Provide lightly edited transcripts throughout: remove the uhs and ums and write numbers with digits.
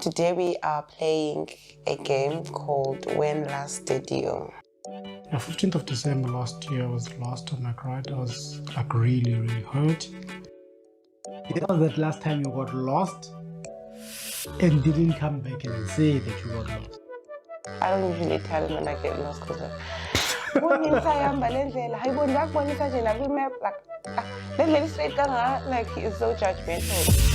Today we are playing a game called When Last Did You? Yeah, 15th of December last year was the last time I cried. I was like really hurt. It was that last time you got lost and didn't come back and say that you got lost. I don't usually tell him when I get lost because like he is so judgmental.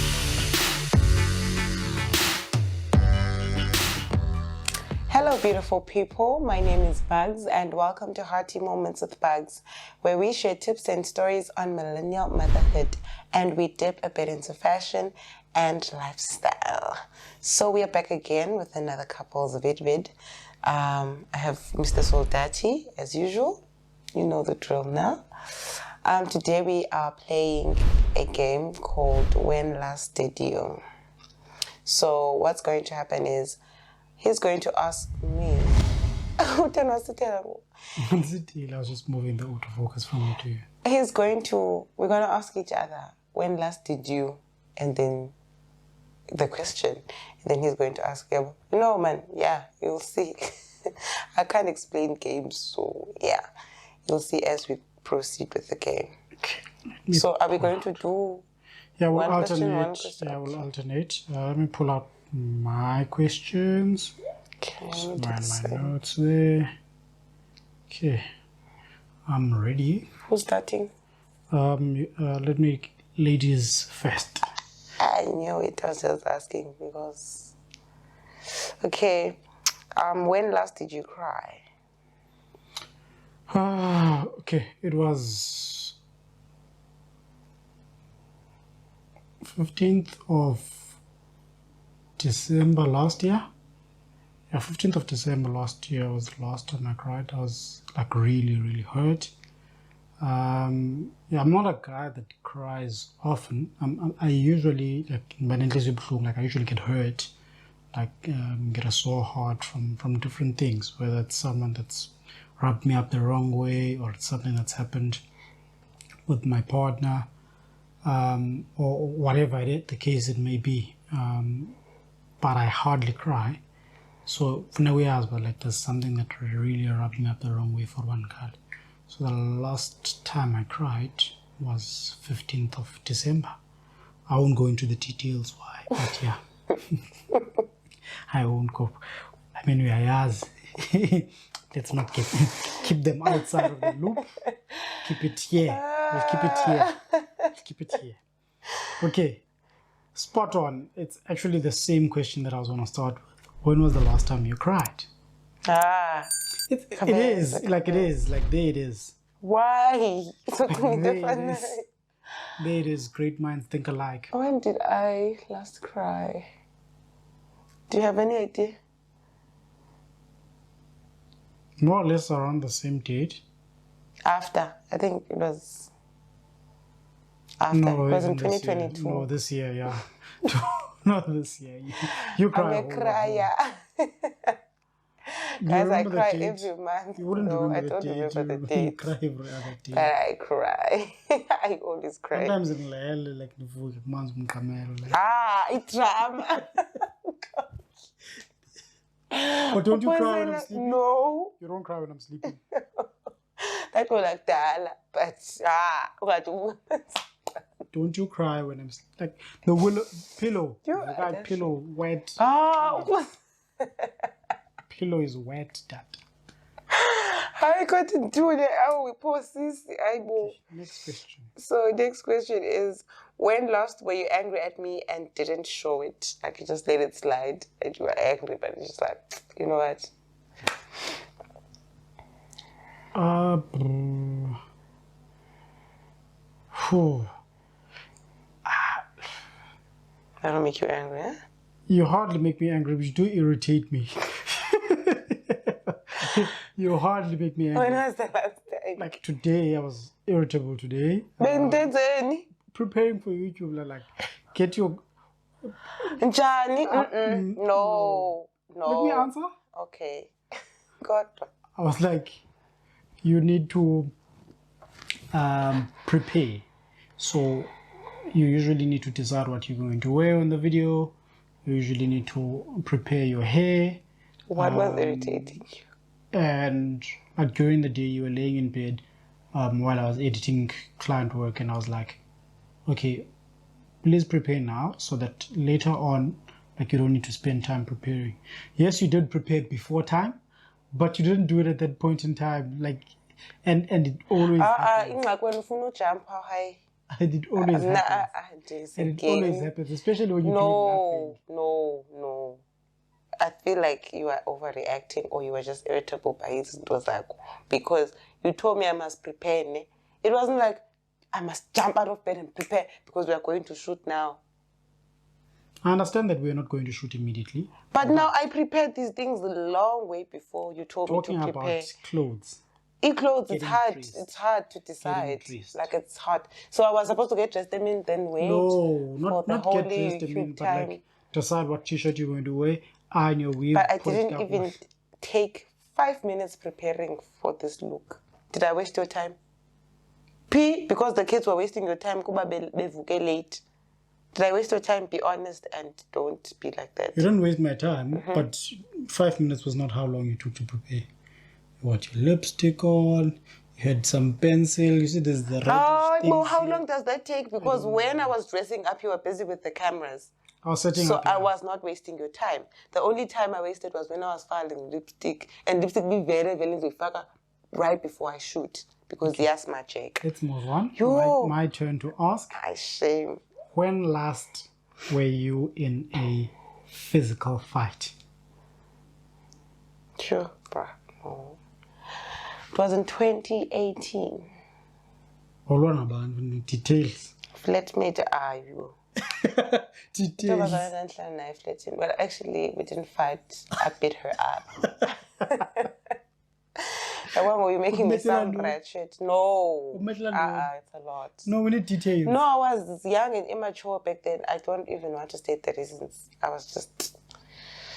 Hello beautiful people, my name is Buggz and welcome to Hearty Moments with Buggz, where we share tips and stories on millennial motherhood and we dip a bit into fashion and lifestyle. So we are back again with another couples vid. I have Mr. Soldati as usual, you know the drill now. Today we are playing a game called When Last Did You? So what's going to happen is he's going to ask me. I was just moving the autofocus from me to you. We're going to ask each other, when last did you? And then the question. And then he's going to ask him, no man, yeah, you'll see. I can't explain games, so yeah. You'll see as we proceed with the game. Okay. So are we going to do we'll one alternate. question? Yeah, we'll alternate. Let me pull out my questions. Okay, My notes there. Okay, I'm ready. Who's starting? Let me ladies first. I knew it. I was just asking because. Okay, when last did you cry? Okay, it was 15th of December last year. Yeah, 15th of December last year was the last time I cried. I was like really hurt. I'm not a guy that cries often. I usually I usually get hurt, get a sore heart from different things, whether it's someone that's rubbed me up the wrong way or it's something that's happened with my partner, or whatever the case it may be. But I hardly cry. So for now, there's something that really rubbed me up the wrong way for one card. So the last time I cried was 15th of December. I won't go into the details why, but yeah. I won't go. I mean, we are yours. Let's not keep them outside of the loop. Keep it here. We'll keep it here. Keep it here. Okay. Spot on. It's actually the same question that I was going to start with. When was the last time you cried? It is. There it is. Why? There it is. Great minds think alike. When did I last cry? Do you have any idea? More or less around the same date. After. I think it was after. No, it was in 2022. No, this year, yeah. Not this year. You cry. I'm a crier. Guys, I cry every month. You wouldn't no, remember I don't remember the date. You cry every other day. But I cry. I always cry. Sometimes in like months it's drama. But don't you cry when I'm sleeping? No. You don't cry when I'm sleeping. That was like that, but Don't you cry when I'm like the willow pillow? Pillow wet. Pillow is wet. That. I got to do that. We post this. I go. Next question. So next question is, when last were you angry at me and didn't show it? Like you just let it slide and you were angry, but it's just like, you know what? I don't make you angry, eh? You hardly make me angry, but you do irritate me. You hardly make me angry. When was the last time? Like today, I was irritable today. Preparing for YouTube, get your... Njani? No. Let me answer. Okay. God. I was like, you need to prepare. So you usually need to decide what you're going to wear in the video. You usually need to prepare your hair. What was irritating you? And during the day, you were laying in bed while I was editing client work, and I was like, okay, please prepare now so that later on, like, you don't need to spend time preparing. Yes, you did prepare before time, but you didn't do it at that point in time. Like, and it always happens. When you jump, hi. And it always happens. And it always happens, especially when you're doing nothing. No. I feel like you are overreacting, or you were just irritable by it. It was like, because you told me I must prepare. Ne? It wasn't like I must jump out of bed and prepare because we are going to shoot now. I understand that we are not going to shoot immediately. But now I prepared these things a long way before you told me to prepare. Talking about clothes. Clothes, it's hard. Dressed. It's hard to decide. Like, it's hard. So I was supposed to get dressed and then wait. No, not get dressed and but like decide what t-shirt you're going to wear, iron your weave. But I didn't even take 5 minutes preparing for this look. Did I waste your time? Because the kids were wasting your time, kuba bevuke late. Did I waste your time? Be honest and don't be like that. You don't waste my time, but 5 minutes was not how long you took to prepare. You had your lipstick on, you had some pencil, you see there's the red. Oh, how long does that take? Because when I was dressing up, you were busy with the cameras. I was setting up. So I was not wasting your time. The only time I wasted was when I was filing lipstick. And lipstick be very, very right before I shoot. Because yes, my check. Let's move on. My turn to ask. I shame. When last were you in a physical fight? Sure, bruh. No. It was in 2018. Hold on about details. Flatmate are you? Details. Well, actually, we didn't fight. I beat her up. The one where you're making me sound ratchet. No. It's a lot. No, we need details. No, I was young and immature back then. I don't even want to state the reasons. I was just...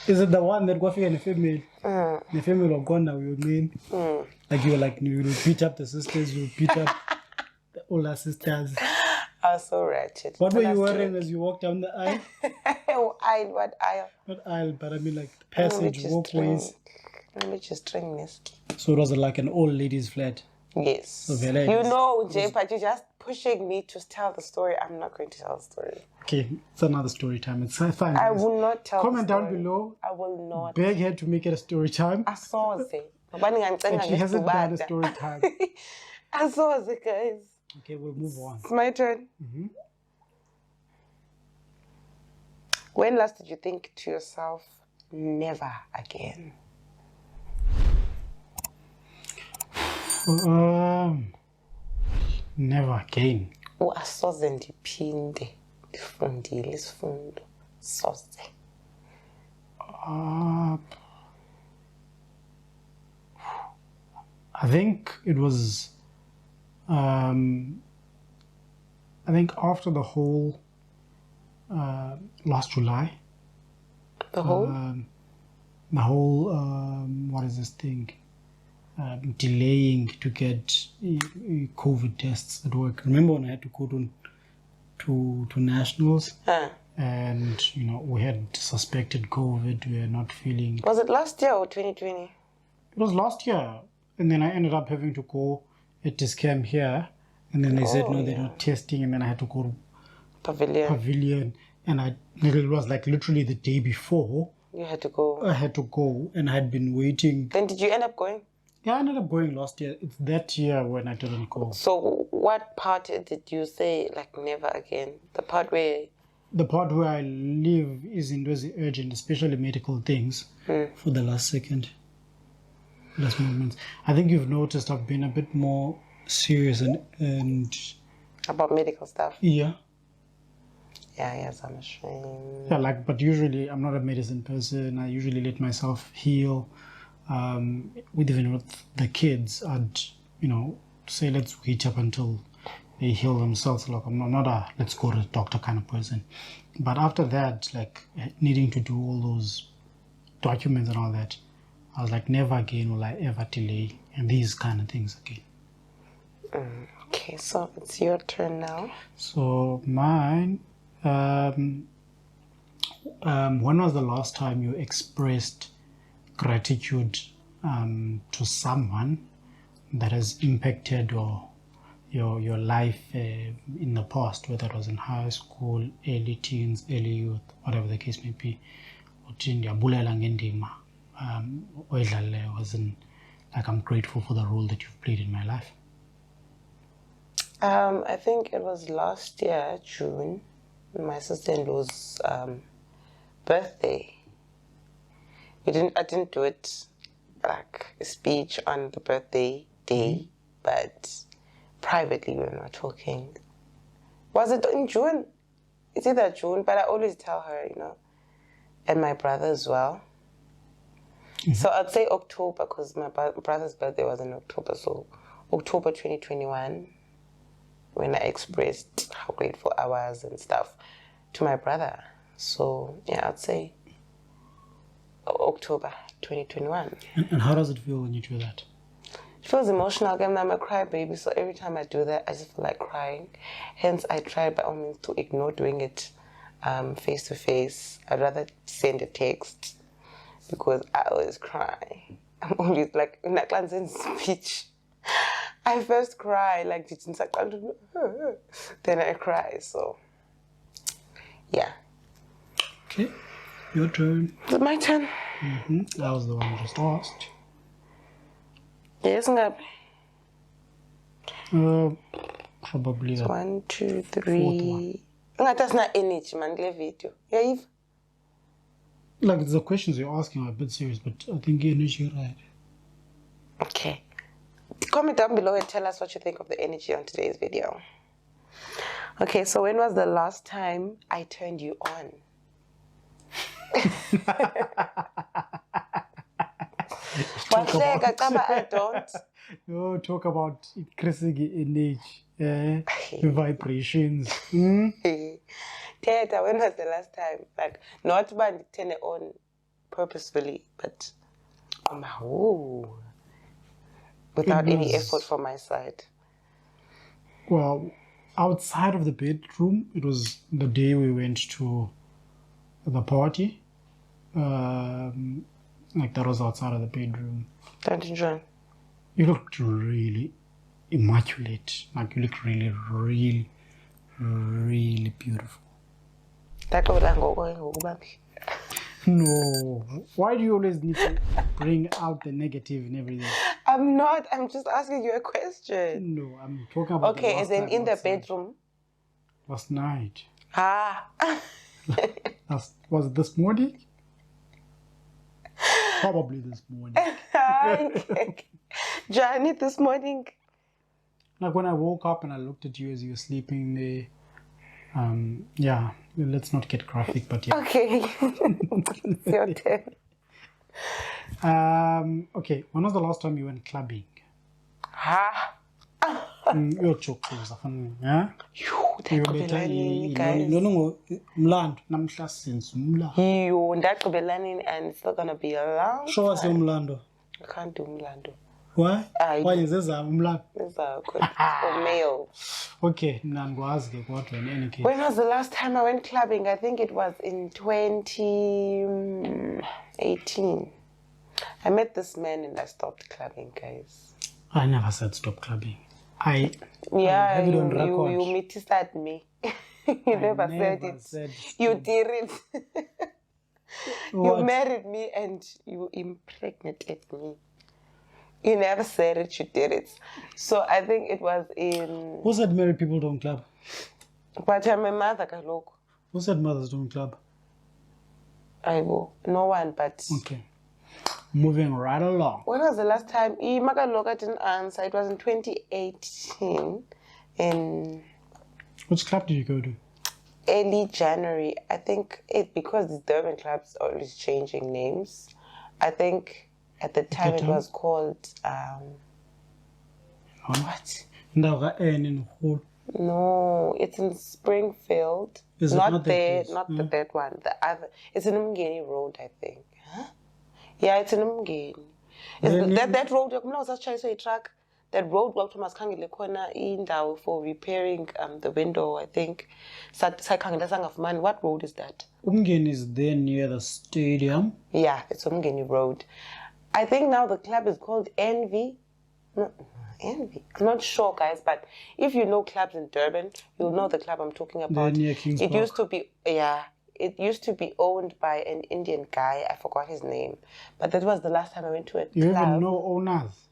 Is it the one that got in a female? The female of gone now, you mean? Like you would beat up the sisters, you would beat up the older sisters. I was so ratchet. What were you wearing as you walked down the aisle? What aisle? Not aisle, but I mean like the passage, walkways. Let me just drink this. So it was like an old lady's flat? Yes. So you know, Jay, but you're just pushing me to tell the story. I'm not going to tell the story. Okay, it's another story time. It's fine. I will not tell Comment the story. down below. I will not. Beg her to make it a story time. I saw it. And she hasn't done a story time. I saw it, guys. Okay, we'll move on. It's my turn. When last did you think to yourself, never again? Never again. Asoze ndiphinde ndifundile isifundo soze. I think it was I think after the whole last July. The whole? What is this thing? Delaying to get COVID tests at work. Remember when I had to go to nationals? And, we had suspected COVID. We were not feeling... Was it last year or 2020? It was last year. And then I ended up having to go at this camp here. And then they said, no, they're not testing. And then I had to go to Pavilion. And it was like literally the day before. You had to go. I had to go. And I had been waiting. Then did you end up going? Yeah, I ended up going last year. It's that year when I didn't go. So what part did you say, like, never again? The part where... The part where I live is in those urgent, especially medical things, for the last moments. I think you've noticed I've been a bit more serious and... About medical stuff? Yeah. Yeah, yes, I'm ashamed. Yeah, but usually I'm not a medicine person. I usually let myself heal. Even with the kids, I'd, say let's wait up until they heal themselves. Like, I'm not a let's go to the doctor kind of person. But after that, needing to do all those documents and all that, I was like, never again will I ever delay and these kind of things again. Okay, so it's your turn now. So mine, When was the last time you expressed gratitude to someone that has impacted your life in the past, whether it was in high school, early teens, early youth, whatever the case may be? Was in, like, I'm grateful for the role that you've played in my life. I think it was last year, June, my sister-in-law's birthday. I didn't do it like a speech on the birthday day, but privately when we were talking. Was it in June? It's either June, but I always tell her, and my brother as well. So I'd say October, because my brother's birthday was in October. So October 2021, when I expressed how grateful I was and stuff to my brother. So yeah, I'd say October 2021. And how does it feel when you do that? It feels emotional. I'm a crybaby, so every time I do that, I just feel like crying. Hence, I try by all means to ignore doing it face to face. I'd rather send a text because I always cry. I'm always like, in that Clancy's speech, I first cry, like, then I cry, so yeah. Okay, your turn. Is it my turn? That was the one you just asked. Yes, Ngap. Probably the 1, 2, fourth 3. That's not energy, man. Leave video. Yeah, Eve. Like, the questions you're asking are a bit serious, but I think you're right. Okay. Comment down below and tell us what you think of the energy on today's video. Okay, so when was the last time I turned you on? I don't. No, talk about increasing energy, vibrations. Teta, when was the last time? Like, not by turn it on purposefully, but without any effort from my side. Well, outside of the bedroom, it was the day we went to the party. Like, that was outside of the bedroom. Don't enjoy. You looked really immaculate. Like, you looked really, really, really beautiful. No. Why do you always need to bring out the negative and everything? I'm not. I'm just asking you a question. No, I'm talking about. Okay, is it in the bedroom? Last night. Was it this morning? Probably this morning. Johnny, this morning. Like, when I woke up and I looked at you as you were sleeping there. Yeah, let's not get graphic, but yeah. Okay. It's your turn. Okay, when was the last time you went clubbing? Your joke, yeah? And it's not gonna be a long Show us your Mlando. I can't do Mlando. Why? Why is this Mlando? This is for male. Okay, in any case. When was the last time I went clubbing? I think it was in 2018. I met this man and I stopped clubbing, guys. I never said stop clubbing. Yeah, have it on record. You misunderstood me. You never said it. You did it. You married me and you impregnated me. You never said it, you did it. So I think it was in... Who said married people don't club? But I'm a mother, Kaloko. Who said mothers don't club? I will. No one, but... Okay. Moving right along. When was the last time? Magaloka didn't answer. It was in 2018. In... Which club did you go to? Early January. I think because the Durban clubs are always changing names. I think... At the time, it was called, what? No, it's in Springfield. Is not not there, that not that one. The other, it's in Umgeni Road, I think. Huh? Yeah, it's in Umgeni. That road, you know, such a truck. that road kwakuthiwa masikhangele khona indawo for repairing the window, I think. Sakhangela sangafumani. What road is that? Umgeni is there near the stadium. Yeah, it's Umgeni Road. I think now the club is called Envy. No, Envy. I'm not sure, guys, but if you know clubs in Durban, you'll know the club I'm talking about. Near Kings It Park. used to be, it used to be owned by an Indian guy. I forgot his name. But that was the last time I went to a You club. even know owners?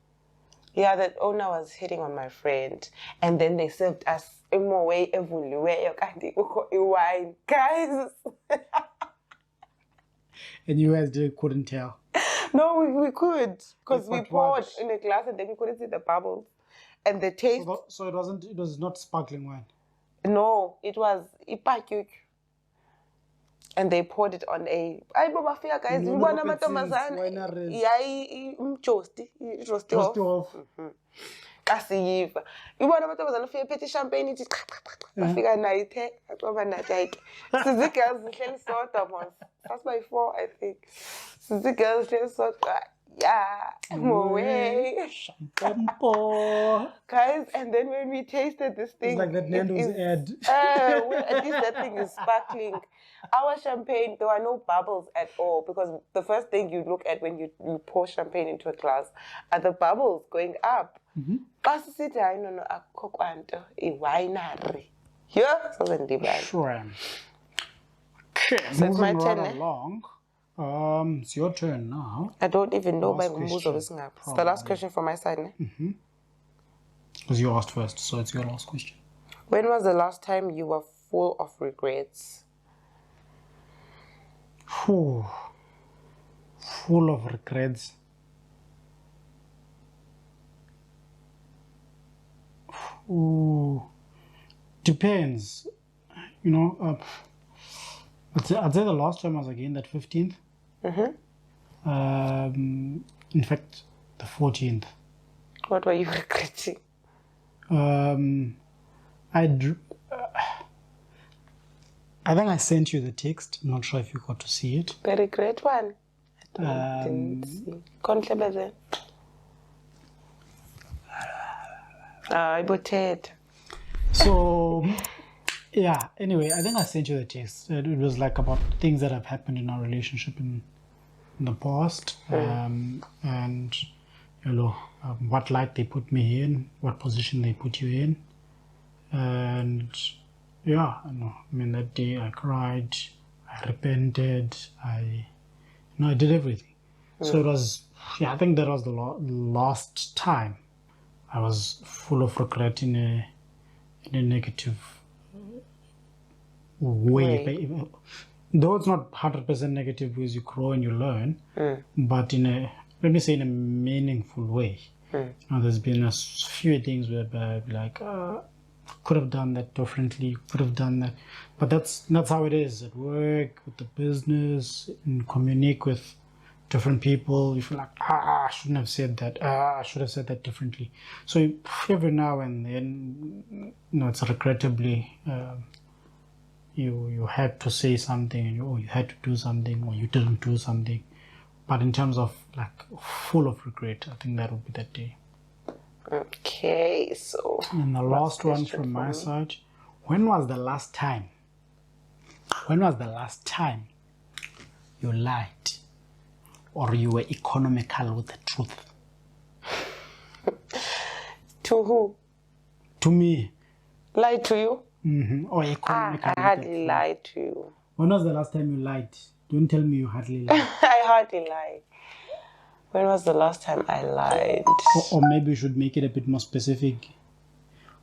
Yeah, that owner was hitting on my friend. And then they served us in more way everywhere. Wine. Guys. And you guys couldn't tell? No, we could. Because we But poured what? in a glass and then we couldn't see the bubbles. And the taste... So it was not sparkling wine? No, it was ipakyuk. And they poured it on a... Ay, Baba Fia, guys. You want to make a mazan? Yeah, toasty. Toasty off. Kasiyiva. Ibona abantu abazanofika phethe champagne ithi afika nayo ithe aqoba nathi sizi girls zihleli sodwa mos by 4 I think sizi girls zihleli sodwa way guys, and then when we tasted this thing, it's like that Nando's ad. At least that thing is sparkling. Our champagne, there were no bubbles at all, because the first thing you look at when you pour champagne into a glass are the bubbles going up. Basisithi hayi no akukho kwanto iwinery. Yeah, so Sure. Okay, so it's my moving turn, right along. It's your turn now. I don't even know by Last Mbuzo question, Besingaphi. It's the last question from my side, ne? Because you asked first, so it's your last question. When was the last time you were full of regrets? Full of regrets. Depends. You know, I'd say the last time was again that 15th. In fact, the 14th. What were you regretting? I think I sent you the text. I'm not sure if you got to see it. The regret one? I didn't see. Kontlebeze. Ibotet. So, yeah, anyway, I think I sent you the text. It was like about things that have happened in our relationship in the past. And, you know, what light they put me in, what position they put you in. And, yeah, I mean, that day I cried, I repented, I did everything. So it was, I think that was the last time I was full of regret in a negative way. Though it's not 100% negative because you grow and you learn, but let me say in a meaningful way. There's been a few things where I'd be like, could have done that differently, could have done that. But that's how it is at work, with the business, and communicate with different people. You feel like, I shouldn't have said that. I should have said that differently. So every now and then, it's regrettably, you had to say something, or you had to do something, or you didn't do something. But in terms of like full of regret, I think that would be that day. Okay, so... And the last one from my side, when was the last time you lied or you were economical with the truth? To who? To me. Lied to you? Or economical. I hardly lied to you. When was the last time you lied? Don't tell me you hardly lied. I hardly lied. When was the last time I lied? Or maybe we should make it a bit more specific.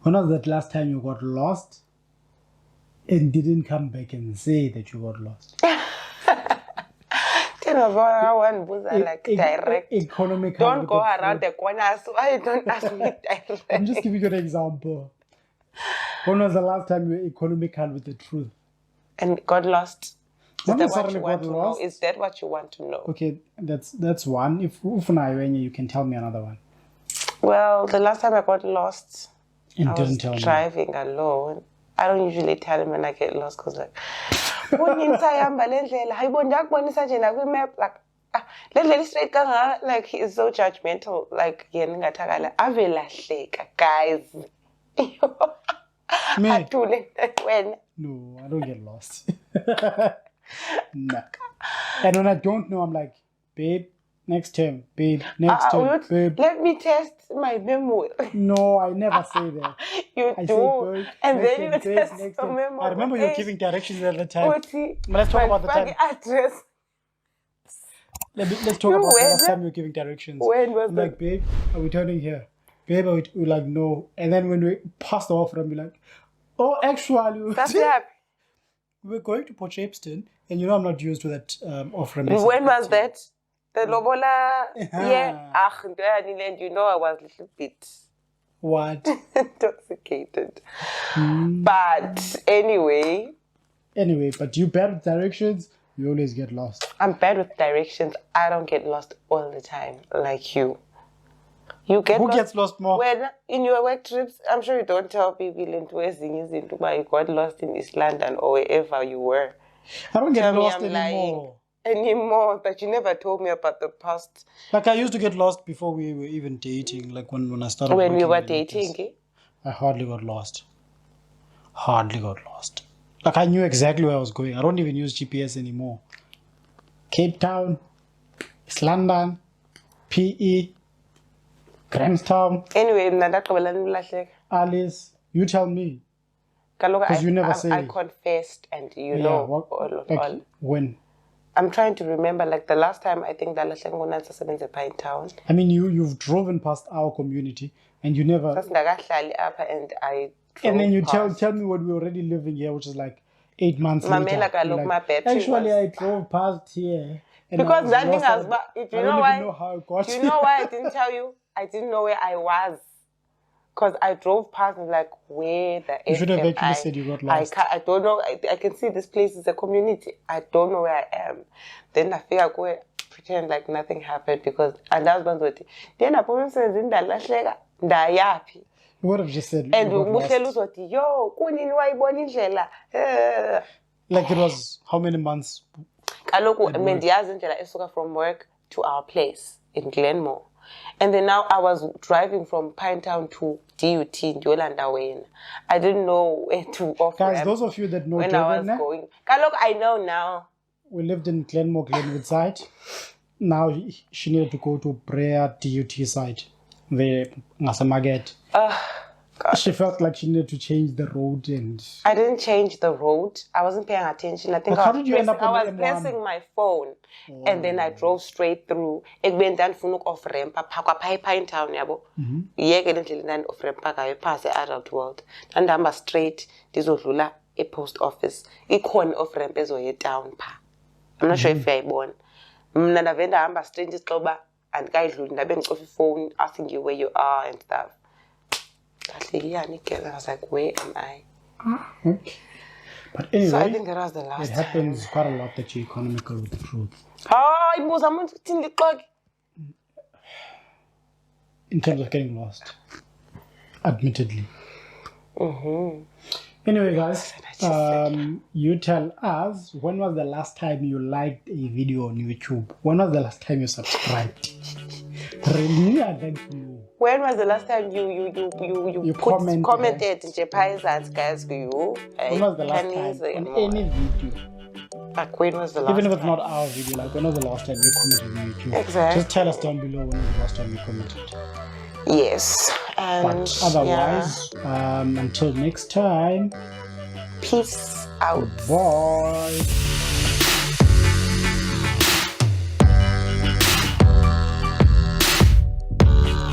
When was that last time you got lost and didn't come back and say that you got lost? Like direct. Economical. Don't go around the corners. Why don't ask me direct? I'm just giving you an example. When was the last time you were economical with the truth? And got lost? Not Is that what necessarily you want got to lost. know? Is that what you want to know? Okay, that's one. If you can tell me another one. Well, the last time I got lost, And I didn't was tell me. driving alone. I don't usually tell him when I get lost because like, like Let straight kangaka, like he is so judgmental, like yena ngathakala ave lahleka, guys. Me? Athule when No, I don't get lost. Nah. And when I don't know, I'm like, babe, next term, babe, next term, babe. Let me test my memory. No, I never say that. You I do, say, babe, and next then you term, babe, test next your term. memory. I remember you were giving directions at the time. Oti, But let's talk about the time. address. Let's talk about the last time you were giving directions. When was I'm like, babe, are we turning here? Babe, we're like, no. And then when we passed the offer, I'm like, oh, actually, That's happy. we're going to Port Shapeston, and you know I'm not used to that offer. When was that? The Lobola? Yeah. You know I was a little bit What? intoxicated. But anyway, But you bad with directions, you always get lost. I'm bad with directions. I don't get lost all the time like you. You get Who lost? gets lost more? When in your work trips, I'm sure you don't tell people into but you got lost in East London or wherever you were. I don't get Tell me lost I'm anymore. Anymore, but you never told me about the past. Like I used to get lost before we were even dating. Like when I started. When we working were in this, dating, eh? I hardly got lost. Like I knew exactly where I was going. I don't even use GPS anymore. Cape Town, East London, PE, Grahamstown. Anyway, Alice, you tell me. Because you never say. I confessed, and you Yeah, know all. When? I'm trying to remember, like the last time I think that I Pine Town. I mean, you've driven past our community, and you never. And I. And then you past. tell me what we're already living here, which is like 8 months Mamela later. kaloku my battery Actually, was- I drove past here. And Because that thing lost. has. I You don't know even why? know how I got Do you here. know why I didn't tell you? I didn't know where I was. Because I drove past and like, where the You should have F am actually I? said you got lost. I don't know. I can see this place is a community. I don't know where I am. Then I figure go and pretend like nothing happened because and that was what. Then I put ndayapi. You would have just said you And got ubuhleli lost. uzothi yo kunini wayibona indlela. Like it was how many months? Kaloku mendiyazi indlela esuka from work to our place in Glenmore. And then now I was driving from Pinetown to DUT in Yolanda Wayne. I didn't know where to off Guys, ramp those of you that know when I was Durban, going. Kaloku, I know now. we lived in Glenwood side. Now she needed to go to Brea DUT side. The Ngasamaget. God. She felt like she needed to change the road and. I didn't change the road. I wasn't paying attention. I think But I how was, did you end up I on was the M1? pressing my phone. And then I drove straight through. Ekubeni ndandifuna off ramp phakwa pha ePinetown yabo. Yeke le ndlela ndani off ramp kayo past adult world. Ndihamba straight ndizodlula epost office. Ikhona off ramp ezoya town pha. I'm not sure if uyayibona. Mna ndave ndahamba straight ndixoba andikayidluli ndabe ndicofa ifone asking you where you are and stuff. I was like, where am I? Okay. But anyway, So I think that was the last it happens quite a lot that you're economical with the truth. In terms of getting lost. Admittedly. Anyway, guys, you tell us, when was the last time you liked a video on YouTube? When was the last time you subscribed? Really, I'd like to know. When was the last time you commented guys to you? When was the last time on any video? Like when was the last Even if time? it's not our video, like when was the last time you commented on YouTube? Exactly. Just tell us down below when was the last time you commented. Yes. And But otherwise, until next time, peace out. bye.